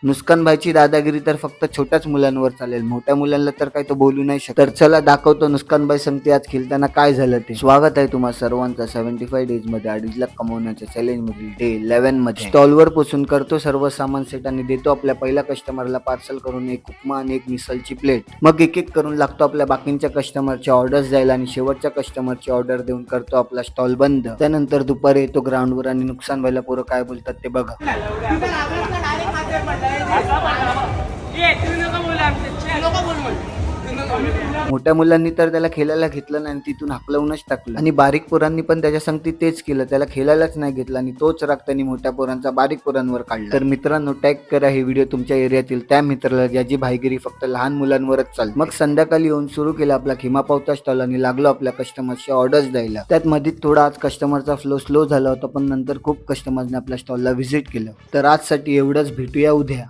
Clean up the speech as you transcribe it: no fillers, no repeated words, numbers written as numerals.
नुस्कान भाईची दादागिरी तर फक्त छोट्याच मुलांवर चालेल, मोठ्या मुलांना तर काही तो बोलू नाही शकत. तर चला दाखवतो नुस्कान भाई सांगते आज खेळताना काय झालं ते. स्वागत आहे तुम्हा सर्वांचं 75 डेज मध्ये 2.5 लाख कमवण्याच्या चॅलेंज मधील डे 11 मध्ये. स्टॉलवर पोचून करतो सर्व सामान सेट आणि देतो आपल्या पहिल्या कस्टमरला पार्सल करून एक उपमा आणि एक मिसलची प्लेट. मग एक एक करून लागतो आपल्या बाकींच्या कस्टमरच्या ऑर्डर्स द्यायला आणि शेवटच्या कस्टमरची ऑर्डर देऊन करतो आपला स्टॉल बंद. त्यानंतर दुपारी येतो ग्राउंडवर आणि नुकसान व्हायला पोरं काय बोलतात ते बघा. मोठ्या मुलांनी तर त्याला खेळायला घेतलं नाही, तिथून हाकलवूनच टाकलं आणि बारीक पोरांनी पण त्याच्या संगती तेच केलं, त्याला खेळायलाच नाही घेतलं आणि तोच राग त्यांनी मोठ्या पोरांचा बारीक पोरांवर काढला. तर मित्रांनो टॅग करा हे व्हिडिओ तुमच्या एरियातील त्या मित्राला ज्याची भाईगिरी फक्त लहान मुलांवरच चालते. मग संध्याकाळी येऊन सुरू केला आपला खिमा पावता स्टॉल आणि लागलो आपल्या कस्टमरची ऑर्डर्स द्यायला. त्यात मध्ये थोडा आज कस्टमरचा फ्लो स्लो झाला होता, पण नंतर खूप कस्टमरने आपल्या स्टॉलला व्हिजिट केलं. तर आजसाठी एवढंच, भेटूया उद्या.